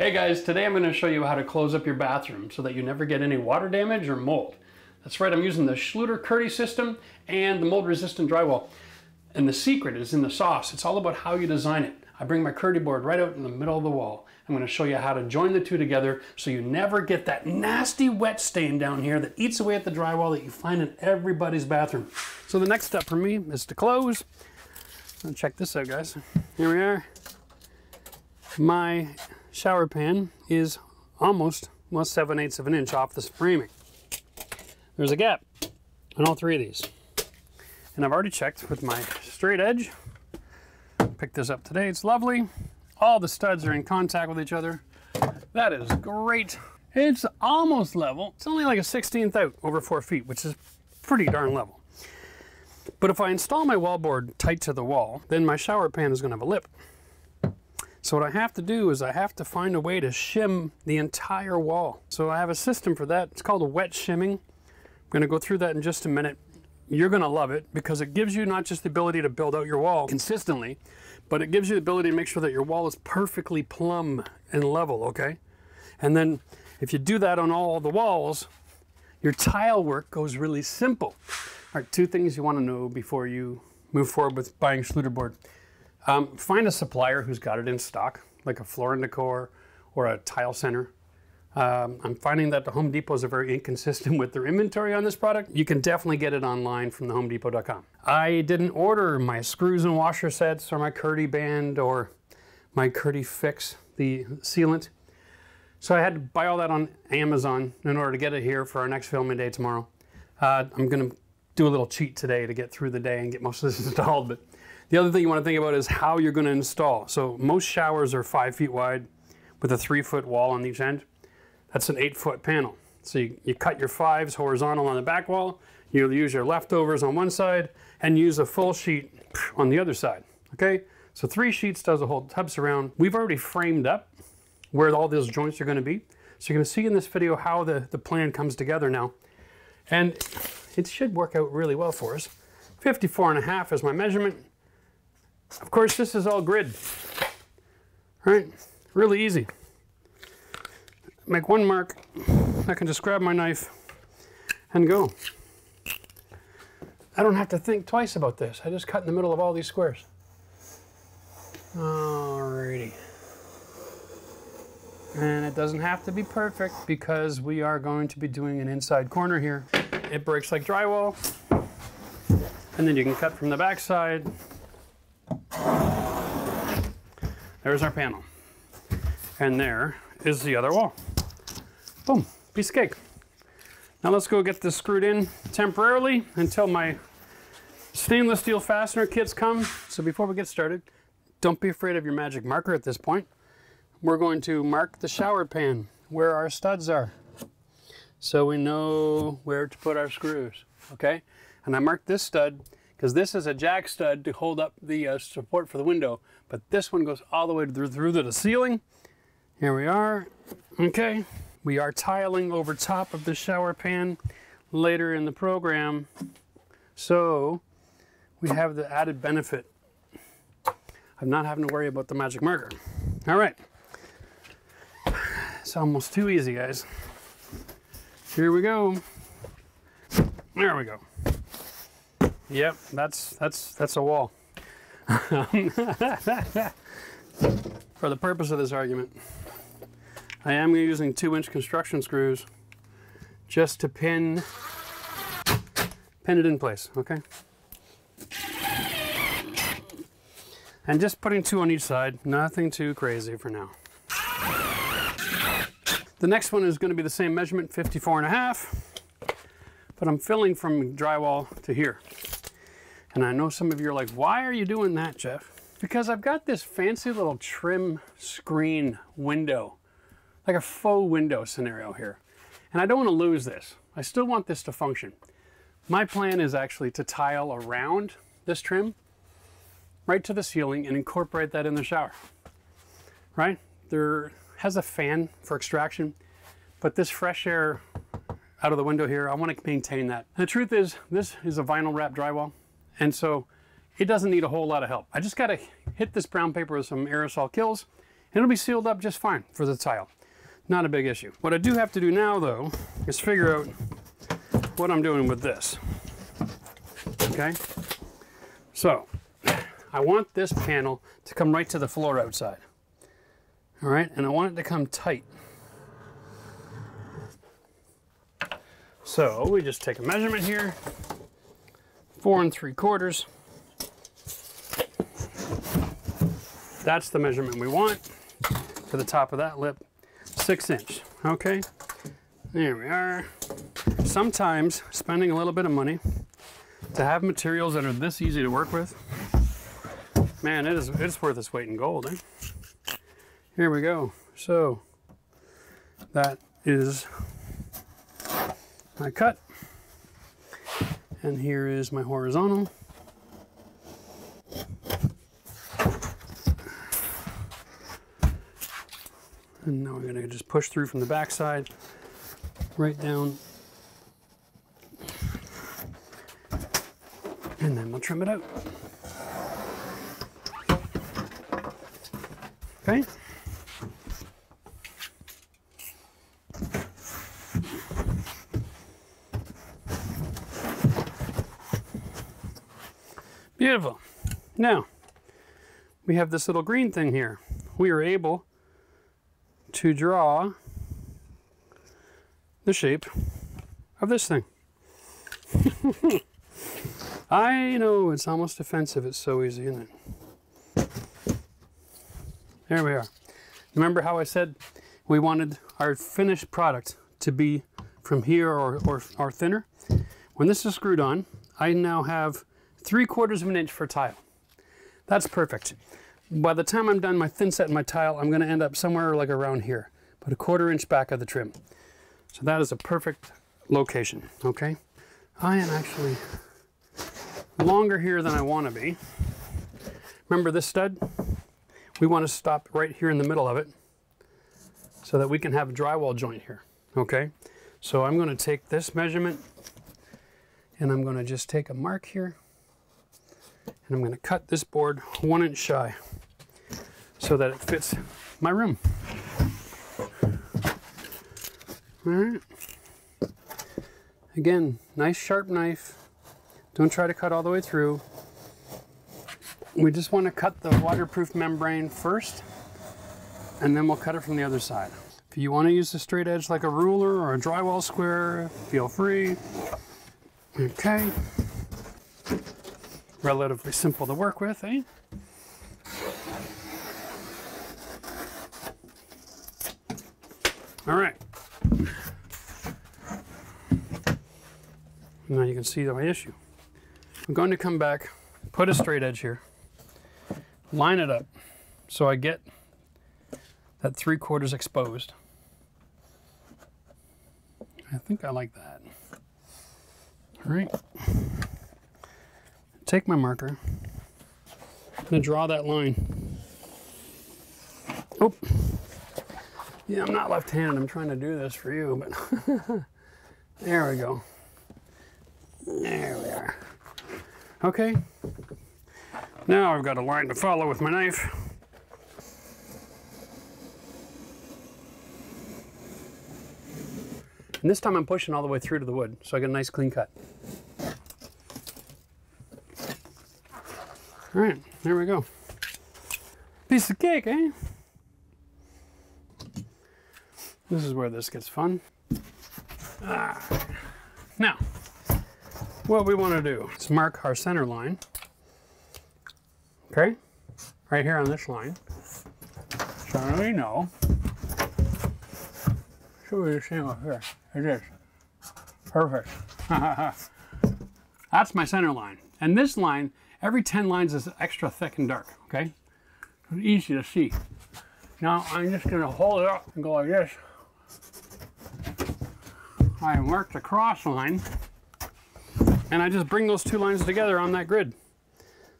Hey guys, today I'm going to show you how to close up your bathroom so that you never get any water damage or mold. That's right, I'm using the Schluter-Curdy system and the mold-resistant drywall. And the secret is in the sauce. It's all about how you design it. I bring my Curdy board right out in the middle of the wall. I'm going to show you how to join the two together so you never get that nasty wet stain down here that eats away at the drywall that you find in everybody's bathroom. So the next step for me is to close. And check this out, guys. Here we are. My shower pan is almost 7/8 of an inch off the framing. There's a gap on all three of these. And I've already checked with my straight edge. Picked this up today, it's lovely. All the studs are in contact with each other. That is great. It's almost level. It's only like a 1/16 out over 4 feet, which is pretty darn level. But if I install my wallboard tight to the wall, then my shower pan is gonna have a lip. So what I have to do is I have to find a way to shim the entire wall. So I have a system for that. It's called a wet shimming. I'm going to go through that in just a minute. You're going to love it because it gives you not just the ability to build out your wall consistently, but it gives you the ability to make sure that your wall is perfectly plumb and level, okay? And then if you do that on all the walls, your tile work goes really simple. All right, two things you want to know before you move forward with buying Schluter board. Find a supplier who's got it in stock, like a Floor & Decor or a Tile Center. I'm finding that the Home Depots are very inconsistent with their inventory on this product. You can definitely get it online from thehomedepot.com. I didn't order my screws and washer sets or my Curdy band or my Curdy Fix, the sealant. So I had to buy all that on Amazon in order to get it here for our next filming day tomorrow. I'm going to do a little cheat today to get through the day and get most of this installed. But the other thing you want to think about is how you're going to install. So most showers are 5 feet wide with a 3-foot wall on each end. That's an 8-foot panel. So you cut your 5s horizontal on the back wall, you'll use your leftovers on one side, and use a full sheet on the other side, okay? So 3 sheets does a whole tub surround. We've already framed up where all those joints are going to be. So you're going to see in this video how the plan comes together now. And it should work out really well for us. 54.5 is my measurement. Of course, this is all grid, right? Really easy. Make one mark. I can just grab my knife and go. I don't have to think twice about this. I just cut in the middle of all these squares. Alrighty. And it doesn't have to be perfect because we are going to be doing an inside corner here. It breaks like drywall. And then you can cut from the back side. There's our panel. And there is the other wall. Boom, piece of cake. Now let's go get this screwed in temporarily until my stainless steel fastener kits come. So before we get started, don't be afraid of your magic marker at this point. We're going to mark the shower pan where our studs are, so we know where to put our screws, okay? And I marked this stud because this is a jack stud to hold up the support for the window, but this one goes all the way through to the ceiling. Here we are, okay? We are tiling over top of the shower pan later in the program, so we have the added benefit of not having to worry about the magic marker. All right, it's almost too easy, guys. Here we go. There we go. Yep, that's a wall. For the purpose of this argument, I am using 2-inch construction screws just to pin it in place, okay? And just putting 2 on each side, nothing too crazy for now. The next one is going to be the same measurement, 54.5, but I'm filling from drywall to here. And I know some of you are like, why are you doing that, Jeff? Because I've got this fancy little trim screen window, like a faux window scenario here. And I don't want to lose this. I still want this to function. My plan is actually to tile around this trim right to the ceiling and incorporate that in the shower, right? There has a fan for extraction, but this fresh air out of the window here, I want to maintain that. And the truth is, this is a vinyl wrap drywall, and so it doesn't need a whole lot of help. I just got to hit this brown paper with some aerosol kills It'll be sealed up just fine for the tile. Not a big issue. What I do have to do now though is figure out what I'm doing with this. Okay? So, I want this panel to come right to the floor outside. All right, and I want it to come tight. So we just take a measurement here, 4 3/4. That's the measurement we want for the top of that lip, 6 inch. Okay, there we are. Sometimes spending a little bit of money to have materials that are this easy to work with, man, it's worth its weight in gold. Eh? Here we go. So that is my cut, and here is my horizontal. And now we're going to just push through from the back side right down, and then we'll trim it out. Okay. Beautiful. Now, we have this little green thing here. We are able to draw the shape of this thing. I know, it's almost offensive. It's so easy, isn't it? There we are. Remember how I said we wanted our finished product to be from here or thinner? When this is screwed on, I now have 3/4 of an inch for tile. That's perfect. By the time I'm done my thin set and my tile, I'm going to end up somewhere like around here, but 1/4 inch back of the trim. So that is a perfect location, okay? I am actually longer here than I want to be. Remember this stud? We want to stop right here in the middle of it so that we can have a drywall joint here, okay? So I'm going to take this measurement and I'm going to just take a mark here, and I'm going to cut this board 1 inch shy so that it fits my room. All right. Again, nice sharp knife. Don't try to cut all the way through. We just want to cut the waterproof membrane first, and then we'll cut it from the other side. If you want to use a straight edge like a ruler or a drywall square, feel free. Okay. Relatively simple to work with, eh? All right. Now you can see my issue. I'm going to come back, put a straight edge here, line it up so I get that 3/4 exposed. I think I like that. All right. Take my marker. I'm going to draw that line. Oh. Yeah, I'm not left-handed. I'm trying to do this for you, but there we go. There we are. Okay. Now I've got a line to follow with my knife. And this time I'm pushing all the way through to the wood, so I get a nice clean cut. All right, there we go. Piece of cake, eh? This is where this gets fun. Now, what we want to do is mark our center line. Okay, right here on this line. So we know. Show you the same up here. It is. Perfect. That's my center line. And this line, every 10 lines is extra thick and dark, okay? It's easy to see. Now I'm just going to hold it up and go like this. I mark the cross line, and I just bring those two lines together on that grid.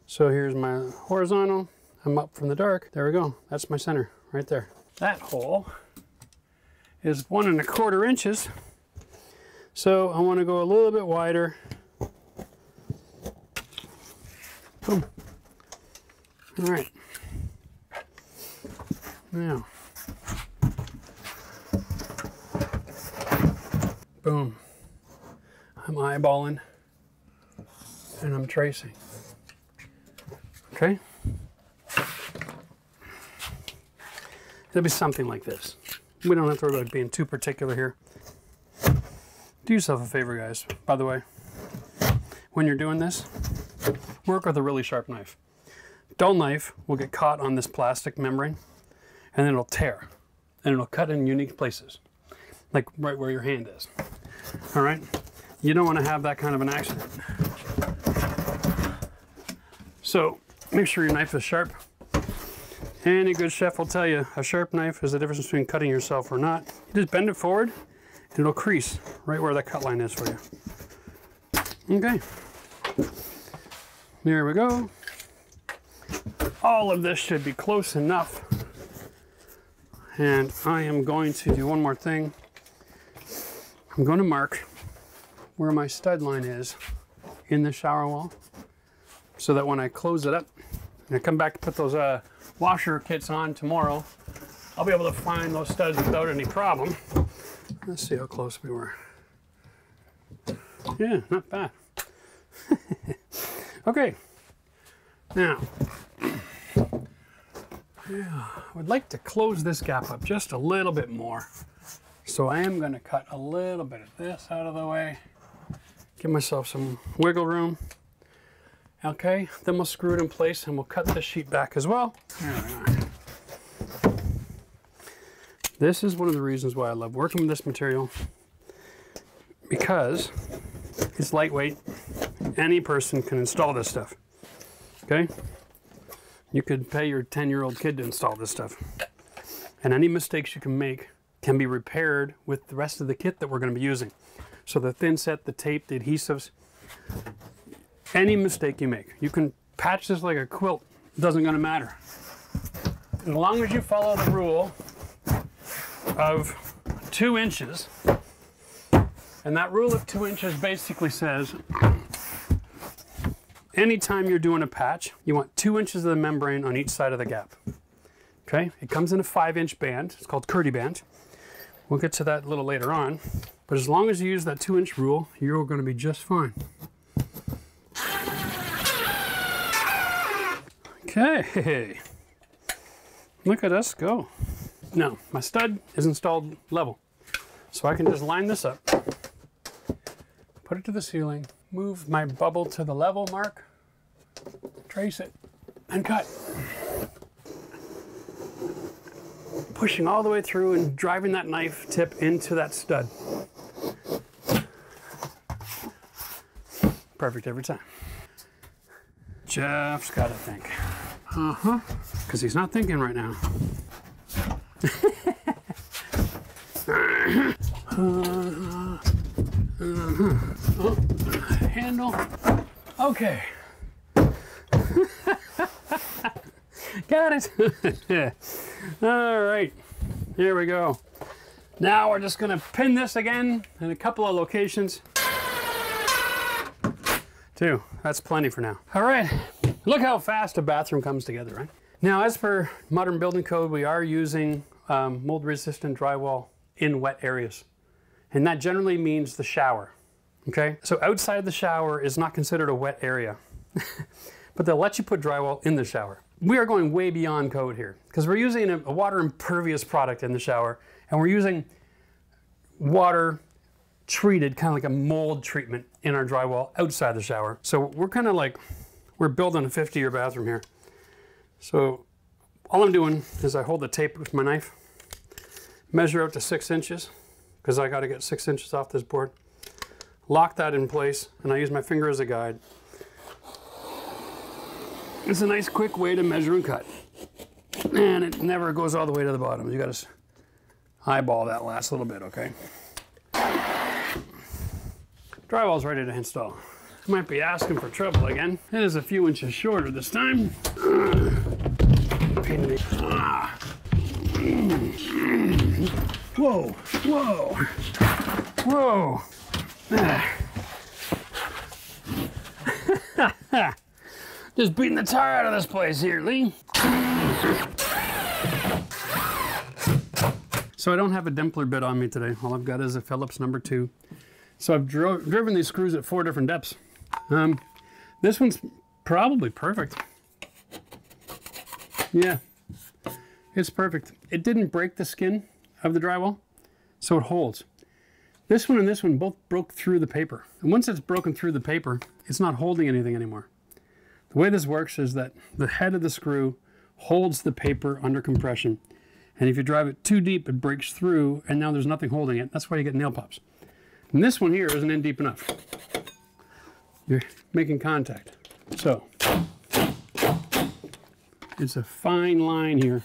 So here's my horizontal. I'm up from the dark. There we go. That's my center right there. That hole is 1 1/4 inches. So I want to go a little bit wider. Boom. All right. Now, boom. I'm eyeballing and I'm tracing. Okay? It'll be something like this. We don't have to worry about being too particular here. Do yourself a favor, guys, by the way. When you're doing this, work with a really sharp knife. Dull knife will get caught on this plastic membrane and then it'll tear and it'll cut in unique places, like right where your hand is. All right? You don't want to have that kind of an accident. So make sure your knife is sharp. Any good chef will tell you a sharp knife is the difference between cutting yourself or not. You just bend it forward and it'll crease right where that cut line is for you. Okay. There we go. All of this should be close enough. And I am going to do one more thing. I'm going to mark where my stud line is in the shower wall so that when I close it up and I come back to put those washer kits on tomorrow, I'll be able to find those studs without any problem. Let's see how close we were. Yeah, not bad. Okay, now, yeah, I would like to close this gap up just a little bit more. So I am going to cut a little bit of this out of the way, give myself some wiggle room. Okay, then we'll screw it in place and we'll cut this sheet back as well. There we are. This is one of the reasons why I love working with this material, because it's lightweight. Any person can install this stuff. Okay? You could pay your 10-year-old kid to install this stuff. And any mistakes you can make can be repaired with the rest of the kit that we're going to be using. So the thin set, the tape, the adhesives, any mistake you make, you can patch this like a quilt. It doesn't gonna matter. As long as you follow the rule of 2 inches, and that rule of 2 inches basically says anytime you're doing a patch, you want 2 inches of the membrane on each side of the gap. Okay, it comes in a 5-inch band. It's called Curdy band. We'll get to that a little later on. But as long as you use that 2-inch rule, you're going to be just fine. Okay, look at us go. Now, my stud is installed level, so I can just line this up, put it to the ceiling, move my bubble to the level mark, trace it, and cut. Pushing all the way through and driving that knife tip into that stud. Perfect every time. Jeff's got to think. Because he's not thinking right now. Oh, handle. Okay. Got it. All right. Here we go. Now we're just going to pin this again in a couple of locations. 2. That's plenty for now. All right. Look how fast a bathroom comes together, right? Now, as per modern building code, we are using mold-resistant drywall in wet areas. And that generally means the shower, okay? So outside the shower is not considered a wet area. But they'll let you put drywall in the shower. We are going way beyond code here, because we're using a water impervious product in the shower, and we're using water treated, kind of like a mold treatment in our drywall outside the shower. So we're kind of like, we're building a 50-year bathroom here. So all I'm doing is I hold the tape with my knife, measure out to 6 inches, because I got to get 6 inches off this board, lock that in place, and I use my finger as a guide. It's a nice quick way to measure and cut. And it never goes all the way to the bottom. You got to eyeball that last little bit, okay? Drywall's ready to install. Might be asking for trouble again. It is a few inches shorter this time. Whoa, whoa, whoa. Just beating the tar out of this place here, Lee. So I don't have a dimpler bit on me today. All I've got is a Phillips number 2. So I've driven these screws at 4 different depths. This one's probably perfect. Yeah, it's perfect. It didn't break the skin of the drywall, so it holds. This one and this one both broke through the paper. And once it's broken through the paper, it's not holding anything anymore. The way this works is that the head of the screw holds the paper under compression. And if you drive it too deep, it breaks through, and now there's nothing holding it. That's why you get nail pops. And this one here isn't in deep enough. You're making contact. So, it's a fine line here.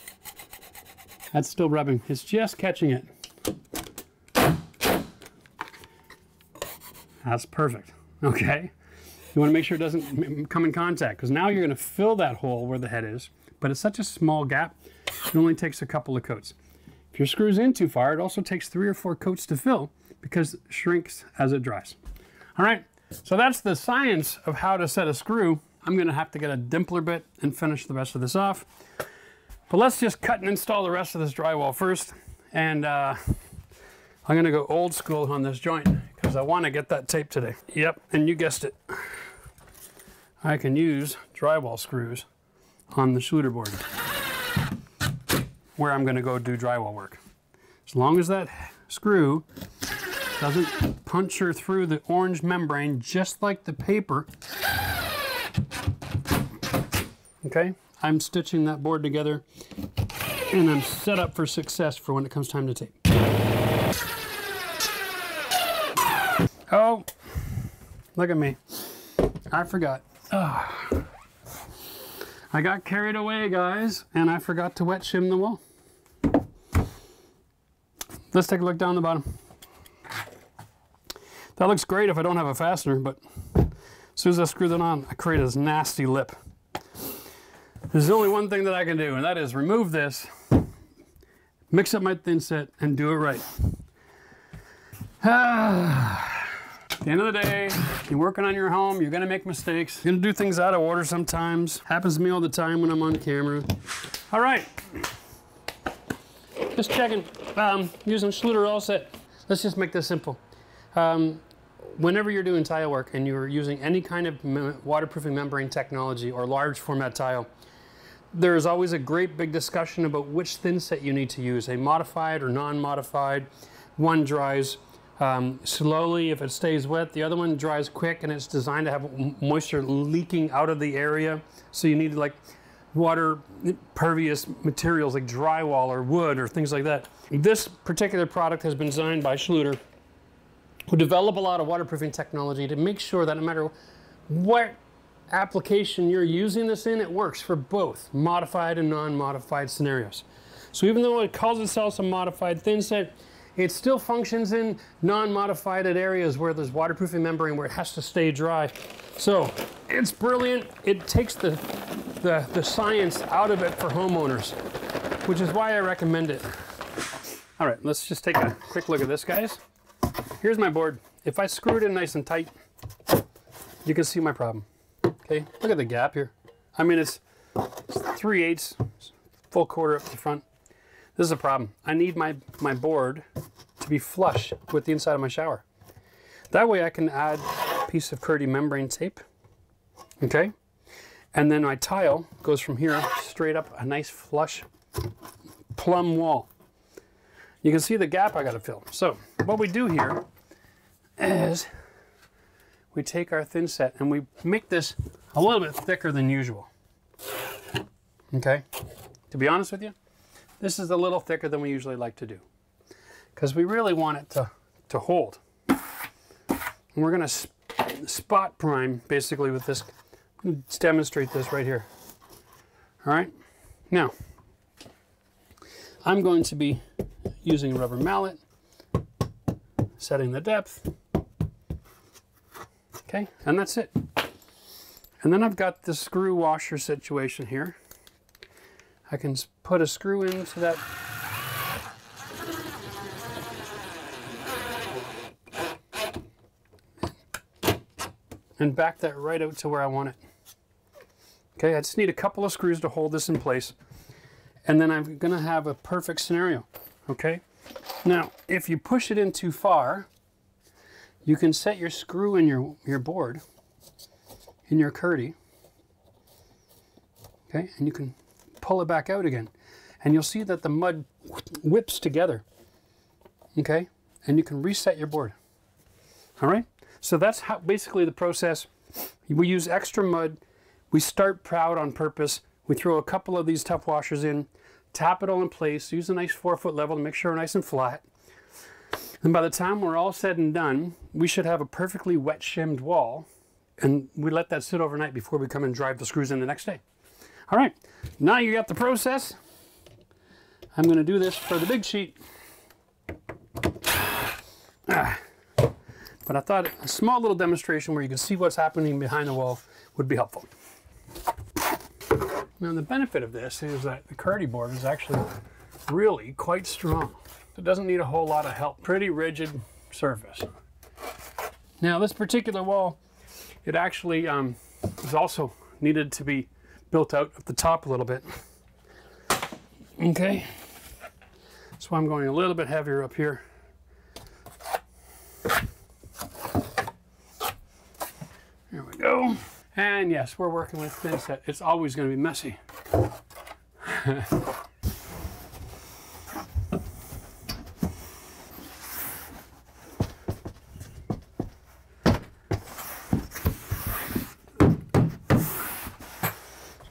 That's still rubbing. It's just catching it. That's perfect. Okay. You want to make sure it doesn't come in contact, because now you're going to fill that hole where the head is, but it's such a small gap, it only takes a couple of coats. If your screw's in too far, it also takes 3 or 4 coats to fill because it shrinks as it dries. All right, so that's the science of how to set a screw. I'm going to have to get a dimpler bit and finish the rest of this off. But let's just cut and install the rest of this drywall first. And I'm going to go old school on this joint because I want to get that tape today. Yep, and you guessed it. I can use drywall screws on the Schluter board where I'm going to go do drywall work. As long as that screw doesn't puncture through the orange membrane just like the paper. Okay, I'm stitching that board together and I'm set up for success for when it comes time to tape. Oh, look at me. I forgot. Oh. I got carried away, guys, and I forgot to wet shim the wall. Let's take a look down the bottom. That looks great if I don't have a fastener, but as soon as I screw that on, I create this nasty lip. There's only one thing that I can do, and that is remove this, mix up my thin set, and do it right. At the end of the day, you're working on your home, you're gonna make mistakes. You're gonna do things out of order sometimes. Happens to me all the time when I'm on camera. All right, just checking, using Schluter all set. Let's just make this simple. Whenever you're doing tile work and you're using any kind of waterproofing membrane technology or large format tile, there's always a great big discussion about which thin set you need to use, a modified or non-modified. One dries slowly if it stays wet, the other one dries quick and it's designed to have moisture leaking out of the area. So you need like water pervious materials like drywall or wood or things like that. This particular product has been designed by Schluter, who develop a lot of waterproofing technology to make sure that no matter what application you're using this in, it works for both modified and non-modified scenarios. So even though it calls itself a modified thin set, it still functions in non-modified areas where there's waterproofing membrane where it has to stay dry. So it's brilliant. It takes the science out of it for homeowners, which is why I recommend it. All right, let's just take a quick look at this, guys. Here's my board. If I screw it in nice and tight, you can see my problem. Okay, look at the gap here. I mean, it's 3/8, full quarter up the front. This is a problem. I need my board to be flush with the inside of my shower. That way I can add a piece of Curdy membrane tape, okay? And then my tile goes from here straight up a nice flush plumb wall. You can see the gap I gotta fill. So what we do here is we take our thin set and we make this a little bit thicker than usual. Okay? To be honest with you, this is a little thicker than we usually like to do because we really want it to hold. And we're gonna spot prime basically with this. Let's demonstrate this right here. All right? Now, I'm going to be using a rubber mallet, setting the depth. Okay, and that's it. And then I've got the screw washer situation here. I can put a screw into that. And back that right out to where I want it. Okay, I just need a couple of screws to hold this in place. And then I'm gonna have a perfect scenario, okay? Now, if you push it in too far, you can set your screw in your board, in your Curdy, okay, and you can pull it back out again. And you'll see that the mud whips together, okay? And you can reset your board, all right? So that's how basically the process. We use extra mud. We start proud on purpose. We throw a couple of these tough washers in, tap it all in place, use a nice 4-foot level to make sure we're nice and flat. And by the time we're all said and done, we should have a perfectly wet shimmed wall, and we let that sit overnight before we come and drive the screws in the next day. All right, now you got the process. I'm going to do this for the big sheet. But I thought a small little demonstration where you can see what's happening behind the wall would be helpful. Now the benefit of this is that the Curdy board is actually really quite strong. It doesn't need a whole lot of help. Pretty rigid surface. Now this particular wall, it actually is also needed to be built out at the top a little bit. Okay, so I'm going a little bit heavier up here. There we go. And yes, we're working with this. It's always going to be messy.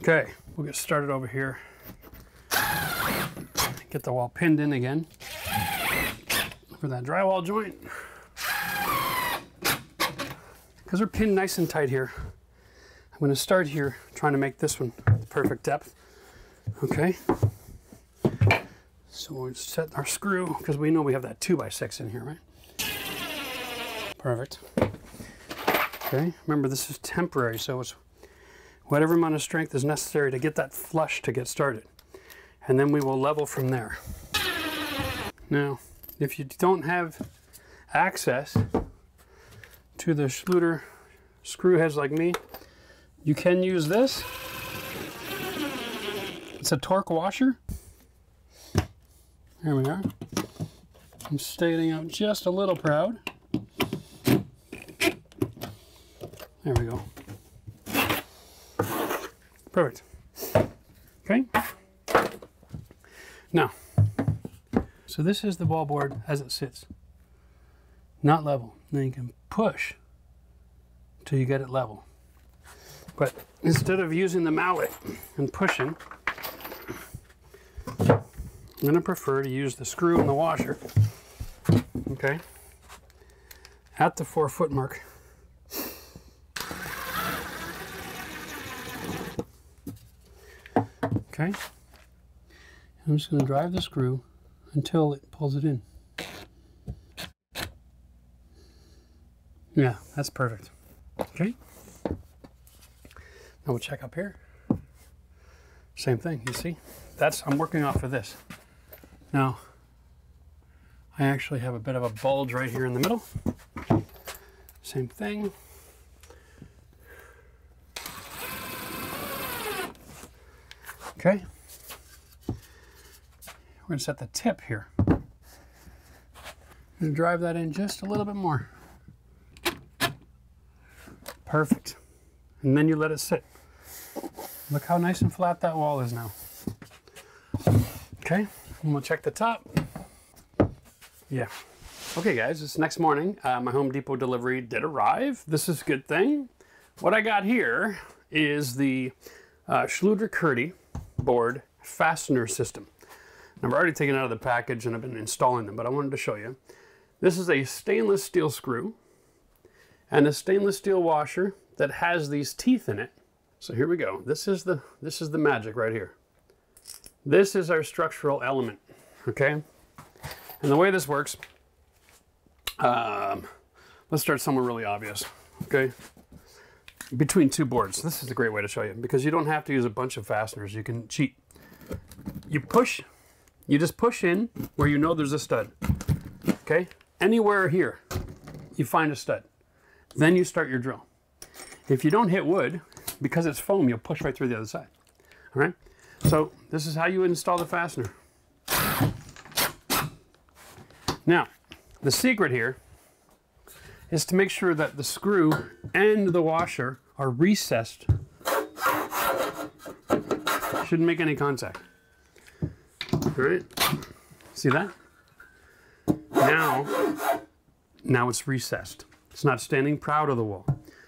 Okay, we'll get started over here. Get the wall pinned in again for that drywall joint. Because we're pinned nice and tight here, I'm going to start here trying to make this one the perfect depth. Okay, so we'll set our screw, because we know we have that 2x6 in here, right? Perfect. Okay, remember this is temporary, so it's whatever amount of strength is necessary to get that flush to get started. And then we will level from there. Now, if you don't have access to the Schluter screw heads like me, you can use this. It's a torque washer. There we are. I'm standing up just a little proud. There we go. Perfect. Okay. Now, so this is the wall board as it sits. Not level. Now you can push till you get it level. But instead of using the mallet and pushing, I'm going to prefer to use the screw and the washer. Okay. At the 4-foot mark. Okay. I'm just going to drive the screw until it pulls it in. Yeah, that's perfect. Okay. Now we'll check up here. Same thing, you see? I'm working off of this. Now, I actually have a bit of a bulge right here in the middle. Same thing. Okay. We're going to set the tip here. I'm going to drive that in just a little bit more. Perfect. And then you let it sit. Look how nice and flat that wall is now. Okay, and we'll check the top. Yeah. Okay guys, it's next morning. My Home Depot delivery did arrive. This is a good thing. What I got here is the Schluter Curdy board fastener system. And I've already taken it out of the package and I've been installing them, but I wanted to show you. This is a stainless steel screw and a stainless steel washer that has these teeth in it. So here we go. This is the magic right here. This is our structural element, okay? And the way this works, let's start somewhere really obvious, okay? Between two boards. This is a great way to show you because you don't have to use a bunch of fasteners. You can cheat. You just push in where you know there's a stud, okay? Anywhere here, you find a stud. Then you start your drill. If you don't hit wood, because it's foam, you'll push right through the other side, all right? So this is how you install the fastener. Now, the secret here is to make sure that the screw and the washer are recessed. Shouldn't make any contact. All right, see that? Now it's recessed. It's not standing proud of the wall.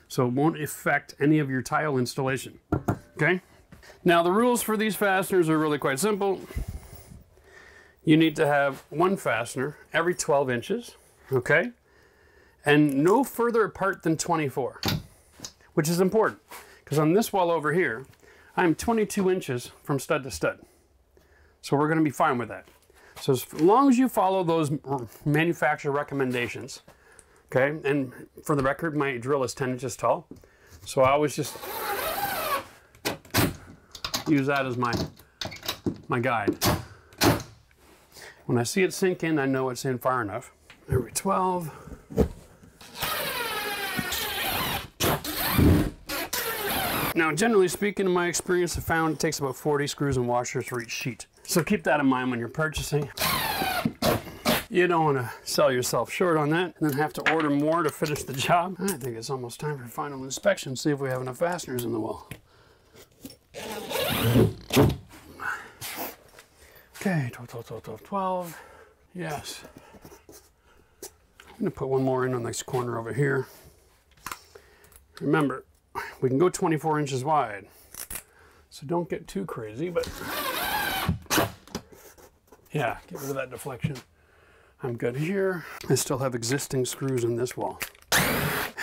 So it won't affect any of your tile installation, okay? Now the rules for these fasteners are really quite simple. You need to have one fastener every 12 inches, okay? And no further apart than 24, which is important because on this wall over here, I'm 22 inches from stud to stud. So we're gonna be fine with that. So as long as you follow those manufacturer recommendations, okay, and for the record, my drill is 10 inches tall, so I always just use that as my guide. When I see it sink in, I know it's in far enough. Every 12. Now, generally speaking, in my experience, I found it takes about 40 screws and washers for each sheet. So keep that in mind when you're purchasing. You don't want to sell yourself short on that and then have to order more to finish the job. I think it's almost time for final inspection, see if we have enough fasteners in the wall. Okay, 12. Yes. I'm going to put one more in on this corner over here. Remember, we can go 24 inches wide, so don't get too crazy, but yeah, get rid of that deflection. I'm good here. I still have existing screws in this wall.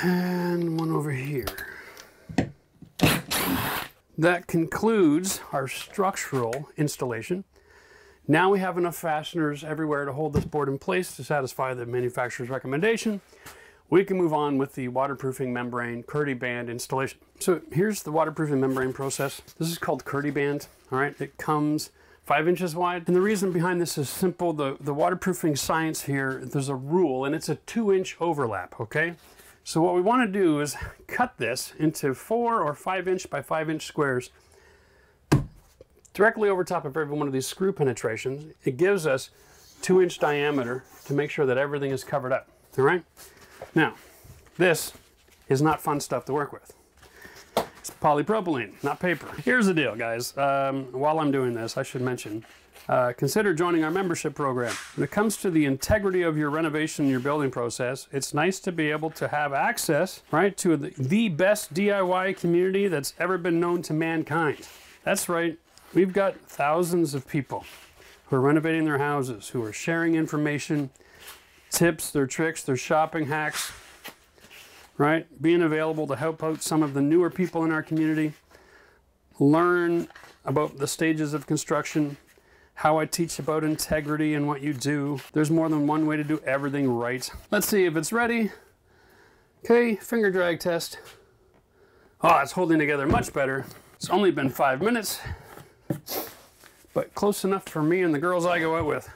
And one over here. That concludes our structural installation. Now we have enough fasteners everywhere to hold this board in place to satisfy the manufacturer's recommendation. We can move on with the waterproofing membrane Curdy band installation. So here's the waterproofing membrane process. This is called Curdy band, all right? It comes 5 inches wide. And the reason behind this is simple. The waterproofing science here, there's a rule and it's a 2-inch overlap, okay? So what we want to do is cut this into 4 or 5 inch by 5 inch squares directly over top of every one of these screw penetrations. It gives us 2-inch diameter to make sure that everything is covered up, all right? Now, this is not fun stuff to work with. It's polypropylene, not paper. Here's the deal, guys. While I'm doing this, I should mention, consider joining our membership program. When it comes to the integrity of your renovation, your building process, it's nice to be able to have access, right, to the best DIY community that's ever been known to mankind. That's right. We've got thousands of people who are renovating their houses, who are sharing information, tips, their tricks, their shopping hacks, right? Being available to help out some of the newer people in our community, learn about the stages of construction, how I teach about integrity and what you do. There's more than one way to do everything right. Let's see if it's ready. Okay, finger drag test. Oh, it's holding together much better. It's only been 5 minutes, but close enough for me and the girls I go out with.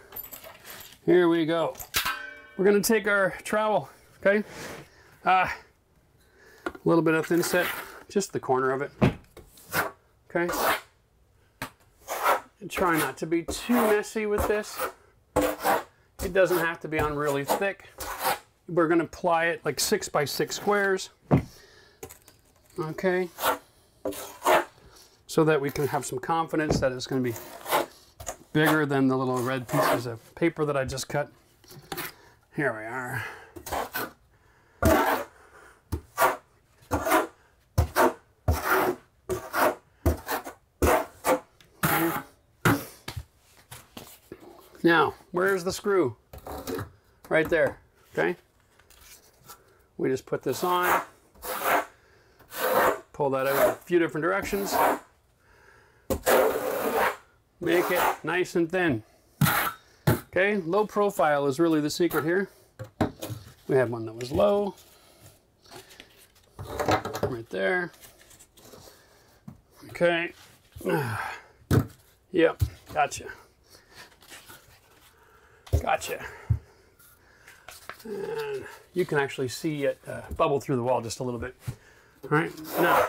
Here we go. We're gonna take our trowel, okay? A little bit of thin set, just the corner of it, okay? And try not to be too messy with this. It doesn't have to be on really thick. We're gonna apply it like 6 by 6 squares, okay? So that we can have some confidence that it's gonna be bigger than the little red pieces of paper that I just cut. Here we are. Okay. Now, where's the screw? Right there, okay? We just put this on, pull that out in a few different directions, make it nice and thin. Okay, low profile is really the secret here. We had one that was low, right there. Okay, yep, gotcha. Gotcha. And you can actually see it bubble through the wall just a little bit. All right, now,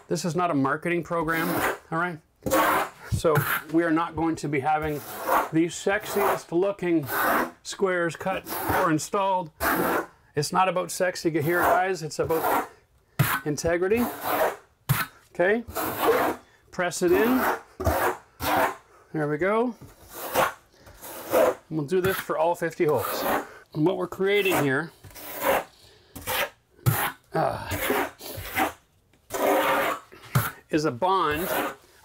this is not a marketing program, all right? So we are not going to be having the sexiest looking squares cut or installed. It's not about sexy here, guys. It's about integrity. Okay, press it in. There we go. And we'll do this for all 50 holes. And what we're creating here is a bond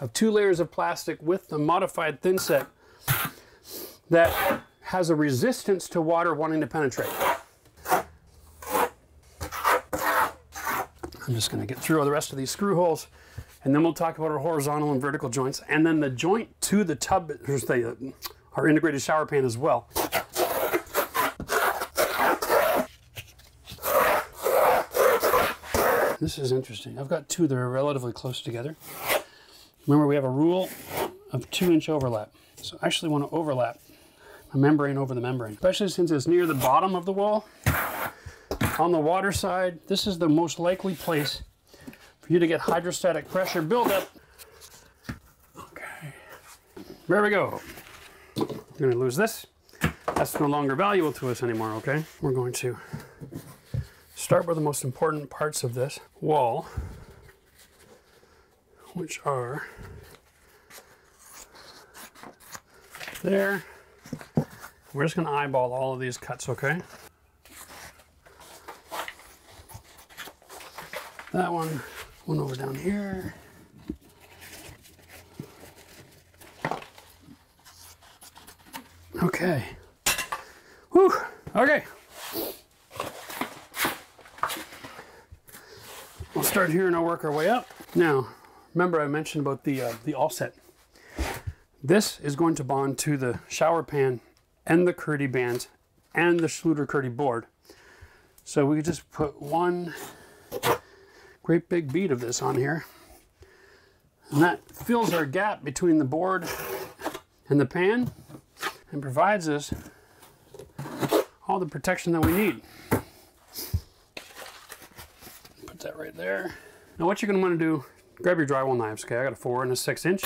of 2 layers of plastic with the modified thin set that has a resistance to water wanting to penetrate. I'm just going to get through the rest of these screw holes, and then we'll talk about our horizontal and vertical joints, and then the joint to the tub, our integrated shower pan as well. This is interesting. I've got 2 that are relatively close together. Remember, we have a rule of 2-inch overlap. So I actually want to overlap a membrane over the membrane, especially since it's near the bottom of the wall. On the water side, this is the most likely place for you to get hydrostatic pressure buildup. Okay, there we go. We're going to lose this. That's no longer valuable to us anymore, okay? We're going to start with the most important parts of this wall, which are there. We're just going to eyeball all of these cuts, okay? That one over down here. Okay. Whew. Okay. We'll start here and I'll work our way up. Now, remember I mentioned about the offset. This is going to bond to the shower pan and the Curdy band and the Schluter Curdy board. So we could just put one great big bead of this on here, and that fills our gap between the board and the pan and provides us all the protection that we need. Put that right there. Now what you're going to want to do, grab your drywall knives. Okay, I got a 4 and a 6-inch.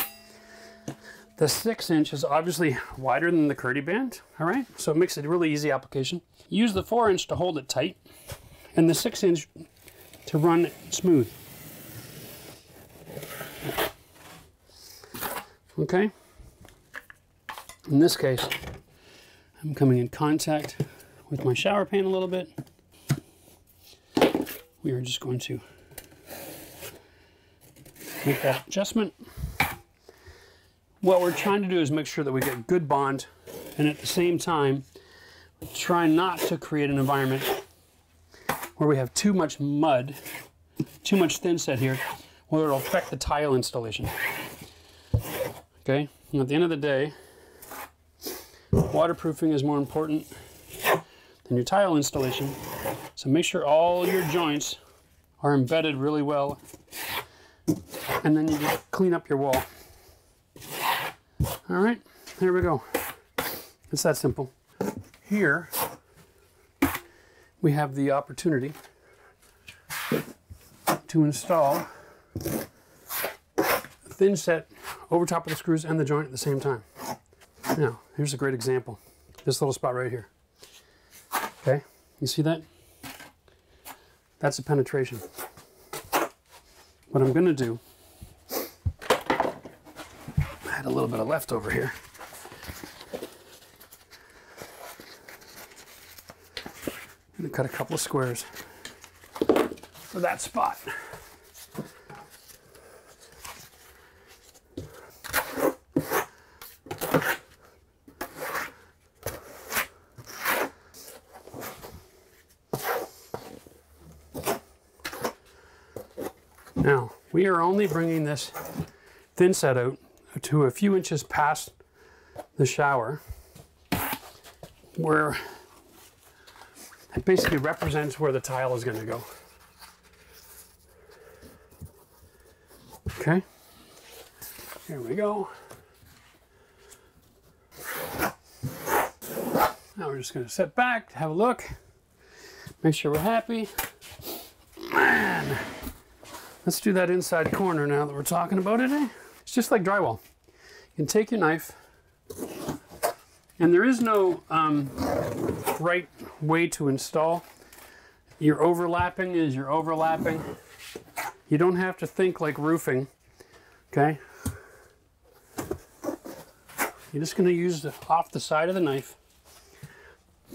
The 6-inch is obviously wider than the Curdy band, all right? So it makes it a really easy application. Use the 4-inch to hold it tight, and the 6-inch to run it smooth. Okay? In this case, I'm coming in contact with my shower pan a little bit. We are just going to make that adjustment. What we're trying to do is make sure that we get good bond, and at the same time, try not to create an environment where we have too much mud, too much thin set here, where it'll affect the tile installation. Okay, and at the end of the day, waterproofing is more important than your tile installation. So make sure all your joints are embedded really well, and then you just clean up your wall. All right, there we go. It's that simple. Here, we have the opportunity to install a thin set over top of the screws and the joint at the same time. Now, here's a great example. This little spot right here. Okay, you see that? That's a penetration. What I'm gonna do, I had a little bit of leftover here. I'm gonna cut a couple of squares for that spot. Now, we are only bringing this thin set out to a few inches past the shower, where it basically represents where the tile is going to go. Okay, here we go. Now we're just going to sit back, have a look, make sure we're happy. Man, let's do that inside corner now that we're talking about it. It's just like drywall. You can take your knife, and there is no right way to install. You're overlapping as you're overlapping. You don't have to think like roofing, okay? You're just going to use off the side of the knife.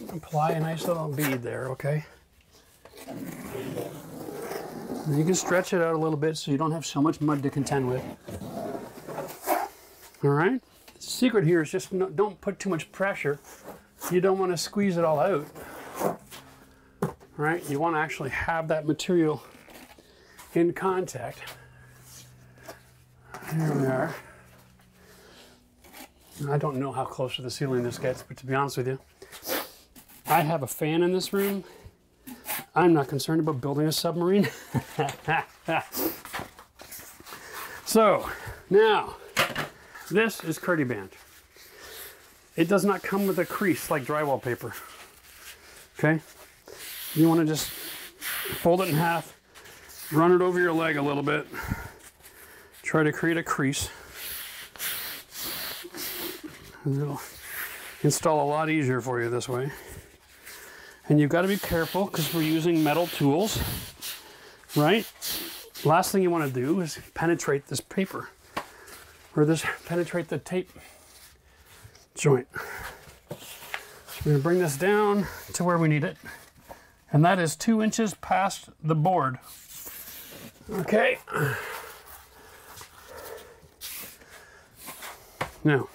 Apply a nice little bead there, okay? And you can stretch it out a little bit so you don't have so much mud to contend with. All right? The secret here is just don't put too much pressure. You don't want to squeeze it all out. All right? You want to actually have that material in contact. Here we are. I don't know how close to the ceiling this gets, but to be honest with you, I have a fan in this room. I'm not concerned about building a submarine. So, now, this is Curdy Band. It does not come with a crease like drywall paper. Okay? You want to just fold it in half, run it over your leg a little bit, try to create a crease. It'll install a lot easier for you this way. And you've got to be careful because we're using metal tools, right? Last thing you want to do is penetrate this paper or penetrate the tape joint. So we're going to bring this down to where we need it. And that is 2 inches past the board. Okay. Now,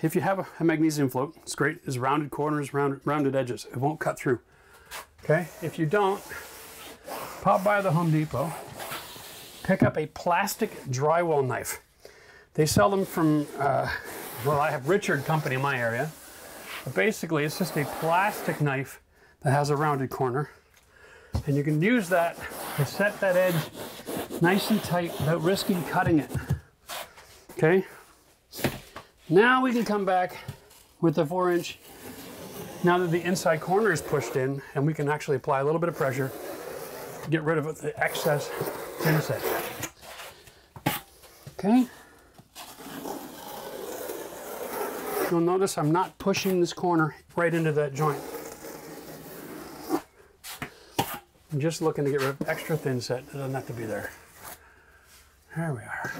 if you have a magnesium float, it's great. It's rounded corners, rounded edges. It won't cut through. Okay? If you don't, pop by the Home Depot, pick up a plastic drywall knife. They sell them from, well, I have Richard Company in my area. But basically, it's just a plastic knife that has a rounded corner. And you can use that to set that edge nice and tight without risking cutting it. Okay? Now we can come back with the 4-inch, now that the inside corner is pushed in, and we can actually apply a little bit of pressure to get rid of the excess thin set. Okay? You'll notice I'm not pushing this corner right into that joint. I'm just looking to get rid of extra thin set that doesn't have to be there. There we are.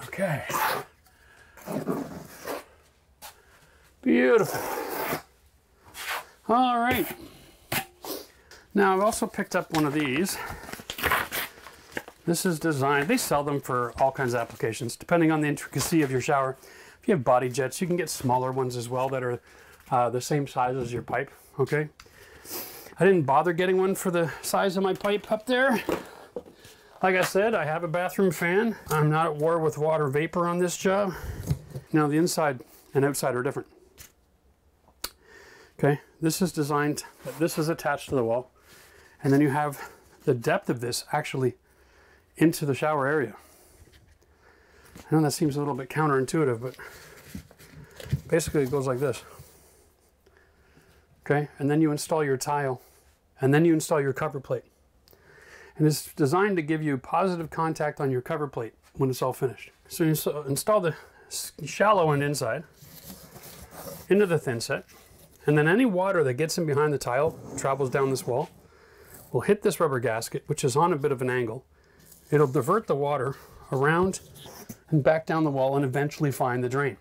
Okay. Beautiful. All right. Now I've also picked up one of these. This is designed, they sell them for all kinds of applications, depending on the intricacy of your shower. If you have body jets, you can get smaller ones as well that are the same size as your pipe, okay? I didn't bother getting one for the size of my pipe up there. Like I said, I have a bathroom fan. I'm not at war with water vapor on this job. Now the inside and outside are different. Okay, this is designed, this is attached to the wall. And then you have the depth of this actually into the shower area. I know that seems a little bit counterintuitive, but basically it goes like this. Okay, and then you install your tile, and then you install your cover plate. And it's designed to give you positive contact on your cover plate when it's all finished. So you install the shallow end inside into the thin set, and then any water that gets in behind the tile, travels down this wall, will hit this rubber gasket, which is on a bit of an angle. It'll divert the water around and back down the wall and eventually find the drain.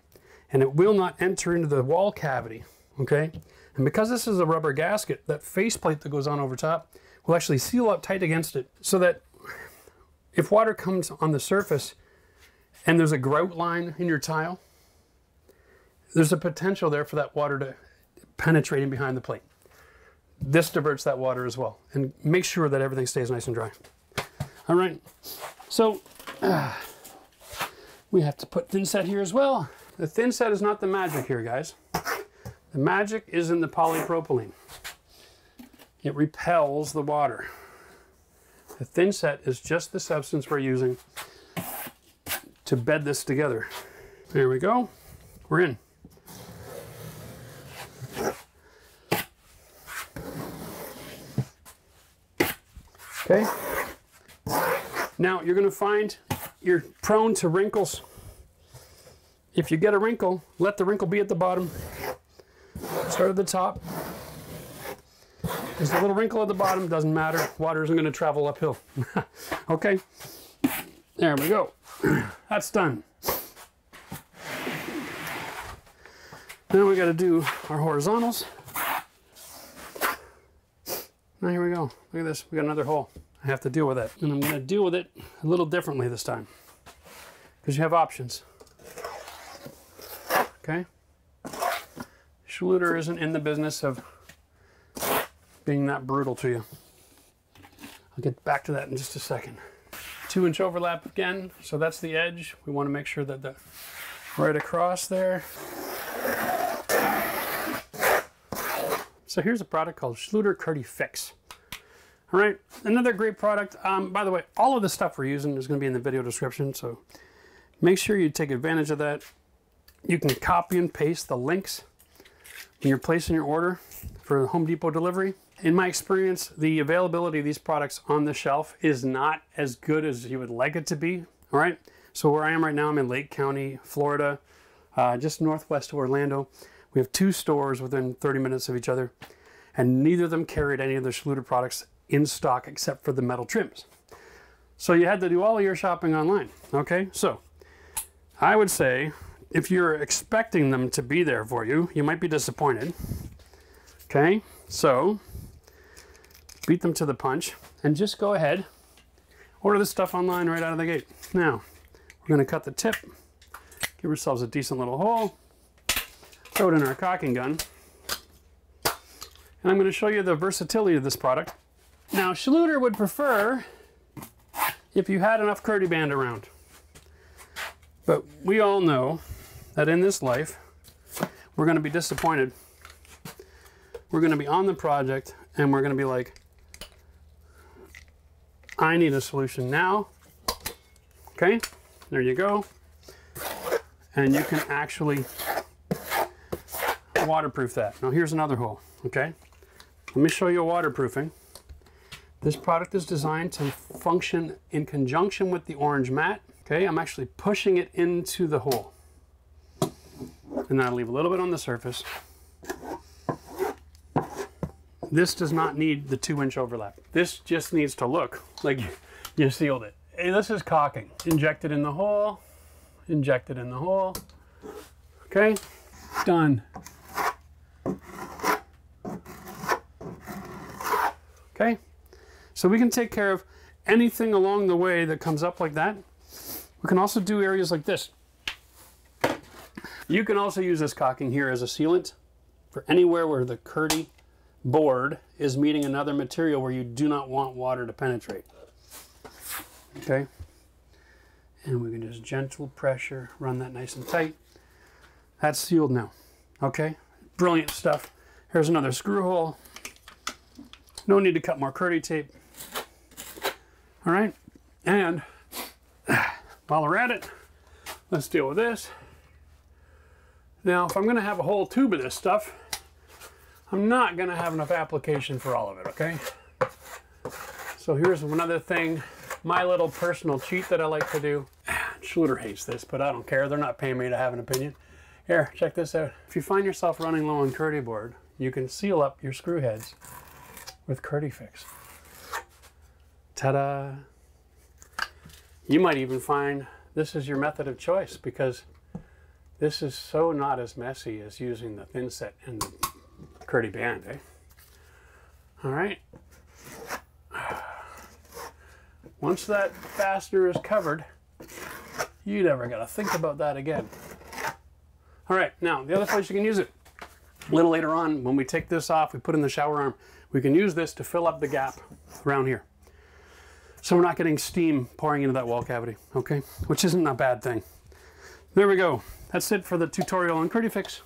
And it will not enter into the wall cavity, okay? And because this is a rubber gasket, that faceplate that goes on over top will actually seal up tight against it so that if water comes on the surface and there's a grout line in your tile, there's a potential there for that water to penetrate in behind the plate. This diverts that water as well and makes sure that everything stays nice and dry. All right, so we have to put thin set here as well. The thin set is not the magic here, guys. The magic is in the polypropylene. It repels the water. The thin set is just the substance we're using to bed this together. There we go. We're in. Okay. Now you're going to find you're prone to wrinkles. If you get a wrinkle, let the wrinkle be at the bottom. Start at the top. There's a little wrinkle at the bottom, doesn't matter. Water isn't going to travel uphill. Okay, there we go. That's done. Now we got to do our horizontals. Now here we go. Look at this. We got another hole. I have to deal with it. And I'm going to deal with it a little differently this time, because you have options. Okay? Schluter isn't in the business of being that brutal to you. I'll get back to that in just a second. 2-inch overlap again, so that's the edge. We want to make sure that the right across there. So here's a product called Schluter Curdy Fix. All right, another great product. By the way, all of the stuff we're using is going to be in the video description, so make sure you take advantage of that. You can copy and paste the links when you're placing your order for the Home Depot delivery. In my experience, the availability of these products on the shelf is not as good as you would like it to be. All right, so where I am right now, I'm in Lake County, Florida, just northwest of Orlando. We have 2 stores within 30 minutes of each other, and neither of them carried any of the Schluter products in stock except for the metal trims. So you had to do all of your shopping online. Okay, so I would say if you're expecting them to be there for you, you might be disappointed. Okay, so beat them to the punch and just go ahead, order this stuff online right out of the gate. Now, we're going to cut the tip, give ourselves a decent little hole, throw it in our caulking gun, and I'm going to show you the versatility of this product. Now, Schluter would prefer if you had enough Curdy band around. But we all know that in this life, we're going to be disappointed. We're going to be on the project and we're going to be like, I need a solution now. Okay, there you go. And you can actually waterproof that. Now here's another hole, okay? Let me show you a waterproofing. This product is designed to function in conjunction with the orange mat. Okay, I'm actually pushing it into the hole. And that'll leave a little bit on the surface. This does not need the 2-inch overlap. This just needs to look like you sealed it. Hey, this is caulking. Inject it in the hole, inject it in the hole. Okay, done. Okay, so we can take care of anything along the way that comes up like that. We can also do areas like this. You can also use this caulking here as a sealant for anywhere where the Curdy board is meeting another material where you do not want water to penetrate. Okay, and we can just gentle pressure, run that nice and tight. That's sealed now. Okay, brilliant stuff. Here's another screw hole. No need to cut more Curdy tape. All right, and while we're at it, let's deal with this. Now, if I'm going to have a whole tube of this stuff, I'm not going to have enough application for all of it, okay? So here's another thing, my little personal cheat that I like to do. Schluter hates this, but I don't care. They're not paying me to have an opinion. Here, check this out. If you find yourself running low on Curdy board, you can seal up your screw heads with Curdy Fix. Ta-da! You might even find this is your method of choice because this is so not as messy as using the thin set and the Curdy band, eh? All right. Once that fastener is covered, you never got to think about that again. All right, now the other place you can use it, a little later on when we take this off, we put in the shower arm, we can use this to fill up the gap around here. So we're not getting steam pouring into that wall cavity, okay? Which isn't a bad thing. There we go. That's it for the tutorial on Curdy Fix.